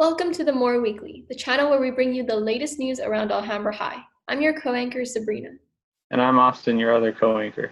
Welcome to the More Weekly, the channel where we bring you the latest news around Alhambra High. I'm your co-anchor, Sabrina. And I'm Austin, your other co-anchor.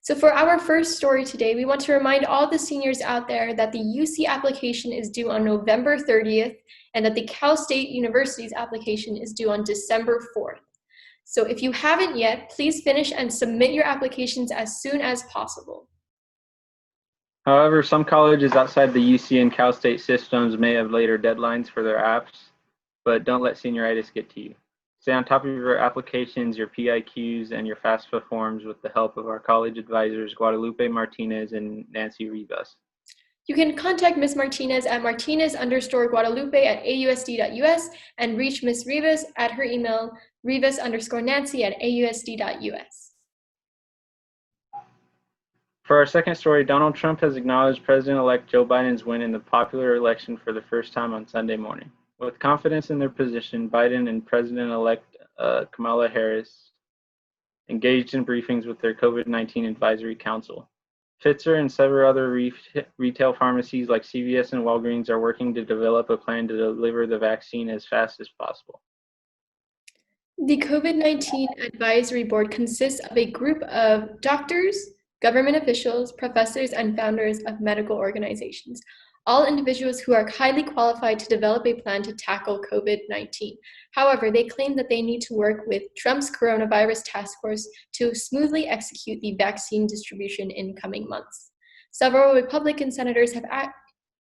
So for our first story today, we want to remind all the seniors out there that the UC application is due on November 30th and that the Cal State University's application is due on December 4th. So if you haven't yet, please finish and submit your applications as soon as possible. However, some colleges outside the UC and Cal State systems may have later deadlines for their apps, but don't let senioritis get to you. Stay on top of your applications, your PIQs, and your FAFSA forms with the help of our college advisors, Guadalupe Martinez and Nancy Rivas. You can contact Ms. Martinez at martinez_guadalupe@ausd.us and reach Ms. Rivas at her email rivas_nancy@ausd.us. For our second story, Donald Trump has acknowledged President-elect Joe Biden's win in the popular election for the first time on Sunday morning. With confidence in their position, Biden and President-elect Kamala Harris engaged in briefings with their COVID-19 Advisory Council. Pfizer and several other retail pharmacies like CVS and Walgreens are working to develop a plan to deliver the vaccine as fast as possible. The COVID-19 Advisory Board consists of a group of doctors, government officials, professors, and founders of medical organizations, all individuals who are highly qualified to develop a plan to tackle COVID-19. However, they claim that they need to work with Trump's coronavirus task force to smoothly execute the vaccine distribution in coming months. Several Republican senators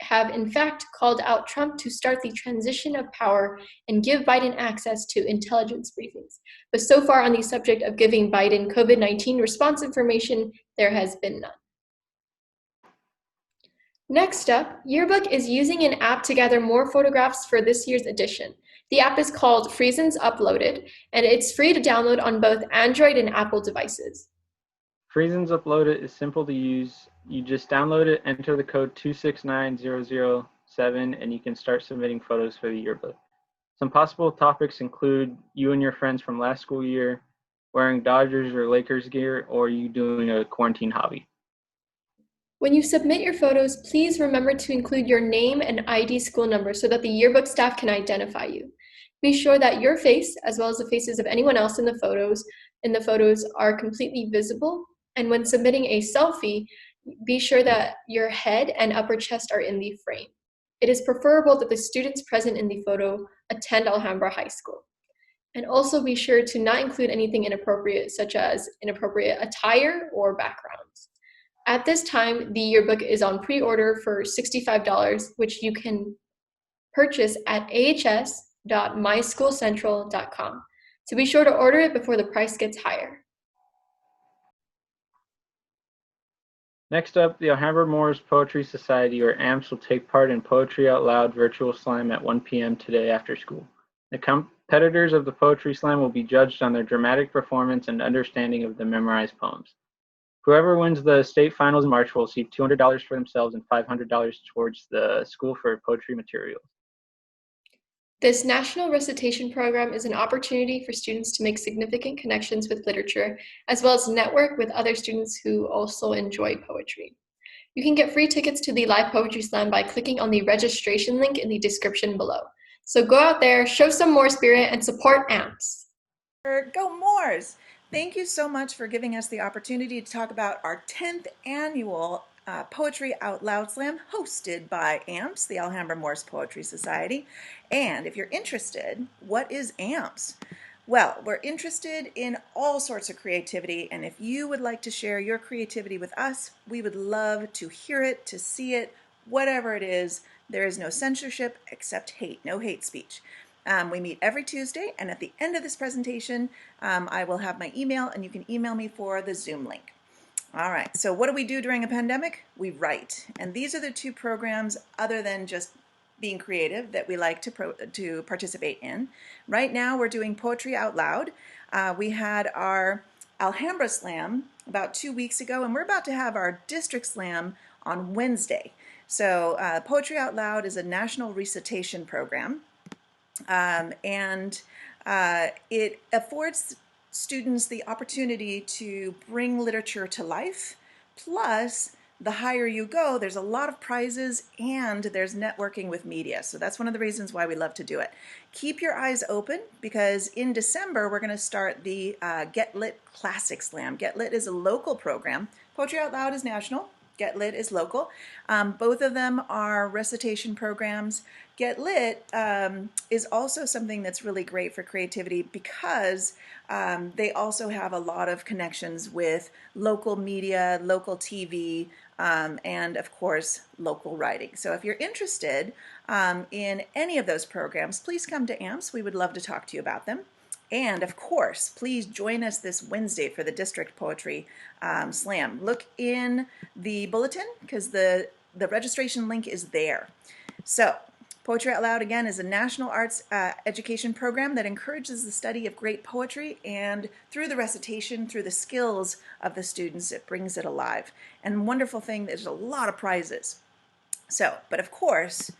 have in fact called out Trump to start the transition of power and give Biden access to intelligence briefings. But so far on the subject of giving Biden COVID-19 response information, there has been none. Next up, Yearbook is using an app to gather more photographs for this year's edition. The app is called Friesens Uploaded, and it's free to download on both Android and Apple devices. Friesens Uploaded is simple to use. You just download it, enter the code 269007, and you can start submitting photos for the yearbook. Some possible topics include you and your friends from last school year, wearing Dodgers or Lakers gear, or you doing a quarantine hobby. When you submit your photos, please remember to include your name and ID school number so that the yearbook staff can identify you. Be sure that your face, as well as the faces of anyone else in the photos, are completely visible. And when submitting a selfie, be sure that your head and upper chest are in the frame. It is preferable that the students present in the photo attend Alhambra High School. And also be sure to not include anything inappropriate, such as inappropriate attire or backgrounds. At this time, the yearbook is on pre-order for $65, which you can purchase at ahs.myschoolcentral.com. So be sure to order it before the price gets higher. Next up, the Alhambra Moors Poetry Society, or AMPS, will take part in Poetry Out Loud Virtual Slam at 1 p.m. today after school. The competitors of the Poetry Slam will be judged on their dramatic performance and understanding of the memorized poems. Whoever wins the state finals in March will receive $200 for themselves and $500 towards the school for poetry materials. This national recitation program is an opportunity for students to make significant connections with literature, as well as network with other students who also enjoy poetry. You can get free tickets to the live poetry slam by clicking on the registration link in the description below. So go out there, show some more spirit, and support AMPS. Go Moors! Thank you so much for giving us the opportunity to talk about our 10th annual Poetry Out Loud Slam hosted by AMPS, the Alhambra Moors Poetry Society. And if you're interested, what is AMPS? Well, we're interested in all sorts of creativity, and if you would like to share your creativity with us, we would love to hear it, to see it, whatever it is. There is no censorship except hate, no hate speech. We meet every Tuesday, and at the end of this presentation, I will have my email, and you can email me for the Zoom link. All right, so what do we do during a pandemic? We write, and these are the two programs, other than just being creative, that we like to participate in. Right now, we're doing Poetry Out Loud. We had our Alhambra Slam about 2 weeks ago, and we're about to have our District Slam on Wednesday. So Poetry Out Loud is a national recitation program. It affords students the opportunity to bring literature to life, plus the higher you go, there's a lot of prizes and there's networking with media. So that's one of the reasons why we love to do it. Keep your eyes open because in December, we're going to start the Get Lit Classic Slam. Get Lit is a local program. Poetry Out Loud is national. Get Lit is local. Both of them are recitation programs. Get Lit is also something that's really great for creativity because they also have a lot of connections with local media, local TV, and of course, local writing. So if you're interested in any of those programs, please come to AMPS. We would love to talk to you about them. And of course, please join us this Wednesday for the District Poetry Slam. Look in the bulletin because the registration link is there. So, Poetry Out Loud, again, is a national arts education program that encourages the study of great poetry, and through the recitation, through the skills of the students, it brings it alive. And wonderful thing, there's a lot of prizes. So, but of course,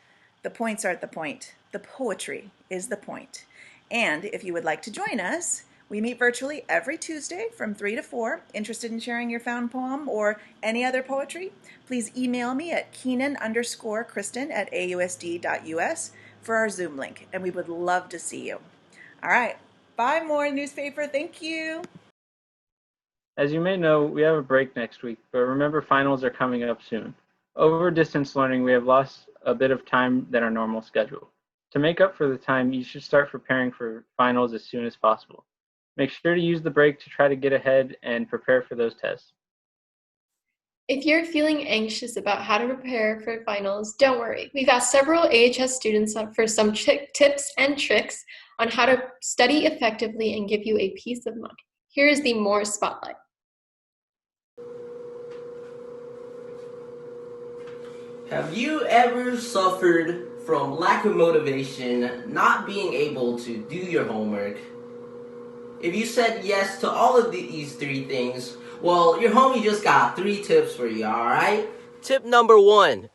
the points aren't the point. The poetry is the point. And if you would like to join us, we meet virtually every Tuesday from 3 to 4. Interested in sharing your found poem or any other poetry? Please email me at keenan_kristen@ausd.us for our Zoom link, and we would love to see you. All right. Bye, More Newspaper. Thank you. As you may know, we have a break next week, but remember finals are coming up soon. Over distance learning, we have lost a bit of time than our normal schedule. To make up for the time, you should start preparing for finals as soon as possible. Make sure to use the break to try to get ahead and prepare for those tests. If you're feeling anxious about how to prepare for finals, don't worry. We've asked several AHS students for some tips and tricks on how to study effectively and give you a peace of mind. Here is the More Spotlight. Have you ever suffered from lack of motivation, not being able to do your homework? If you said yes to all of these three things, well, your homie just got 3 tips for you, alright? Tip number 1.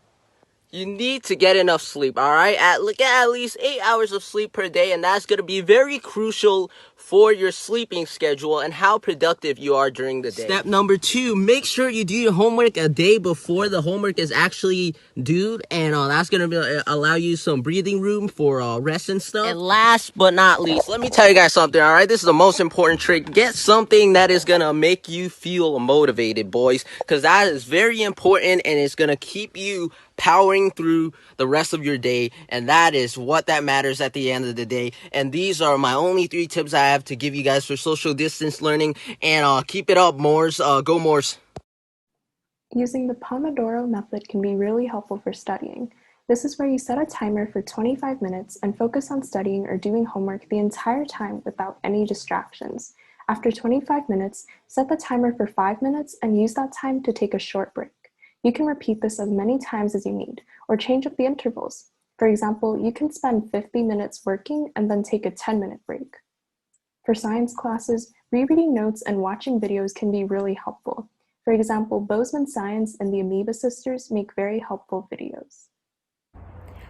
You need to get enough sleep, alright? Get at least 8 hours of sleep per day, and that's going to be very crucial for your sleeping schedule and how productive you are during the day. Step number 2, make sure you do your homework a day before the homework is actually due, and that's going to allow you some breathing room for rest and stuff. And last but not least, let me tell you guys something, alright? This is the most important trick. Get something that is going to make you feel motivated, boys, because that is very important, and it's going to keep you powering through the rest of your day, and that is what that matters at the end of the day. And these are my only 3 tips I have to give you guys for social distance learning, and keep it up, Moors. Go Moors. Using the Pomodoro method can be really helpful for studying. This is where you set a timer for 25 minutes and focus on studying or doing homework the entire time without any distractions. After 25 minutes, set the timer for 5 minutes and use that time to take a short break. You can repeat this as many times as you need, or change up the intervals. For example, you can spend 50 minutes working and then take a 10-minute break. For science classes, rereading notes and watching videos can be really helpful. For example, Bozeman Science and the Amoeba Sisters make very helpful videos.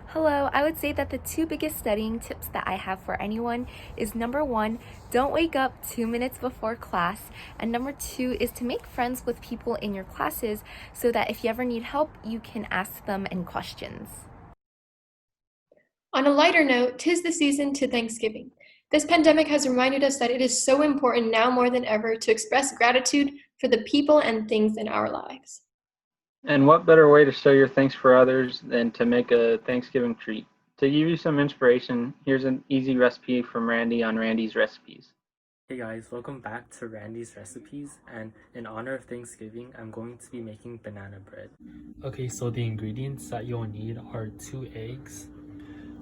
Hello, I would say that the 2 biggest studying tips that I have for anyone is number 1, don't wake up 2 minutes before class, and number 2 is to make friends with people in your classes so that if you ever need help, you can ask them any questions. On a lighter note, 'tis the season to Thanksgiving. This pandemic has reminded us that it is so important now more than ever to express gratitude for the people and things in our lives. And what better way to show your thanks for others than to make a Thanksgiving treat? To give you some inspiration, here's an easy recipe from Randy on Randy's Recipes. Hey guys, welcome back to Randy's Recipes, and in honor of Thanksgiving, I'm going to be making banana bread. Okay, so the ingredients that you'll need are 2 eggs,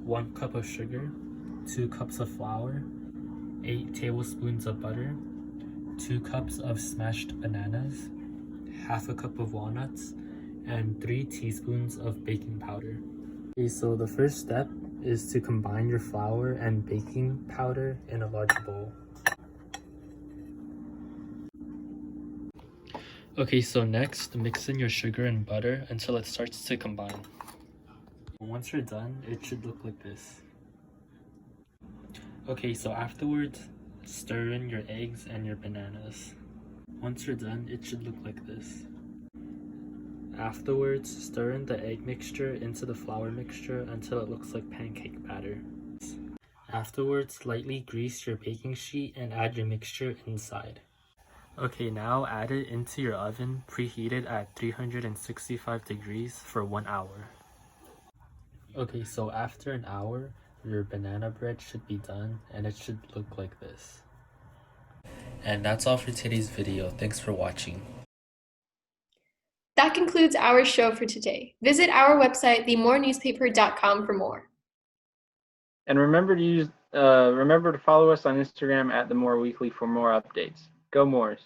1 cup of sugar, 2 cups of flour, 8 tablespoons of butter, 2 cups of smashed bananas, half a cup of walnuts, and 3 teaspoons of baking powder. Okay, so the first step is to combine your flour and baking powder in a large bowl. Okay, so next, mix in your sugar and butter until it starts to combine. Once you're done, it should look like this. Okay, so afterwards, stir in your eggs and your bananas. Once you're done, it should look like this. Afterwards, stir in the egg mixture into the flour mixture until it looks like pancake batter. Afterwards, lightly grease your baking sheet and add your mixture inside. Okay, now add it into your oven, preheated at 365 degrees for 1 hour. Okay, so after an hour, your banana bread should be done and it should look like this. And that's all for today's video. Thanks for watching. That concludes our show for today. Visit our website, themorenewspaper.com, for more. And remember to follow us on Instagram at The More Weekly for more updates. Go Moors!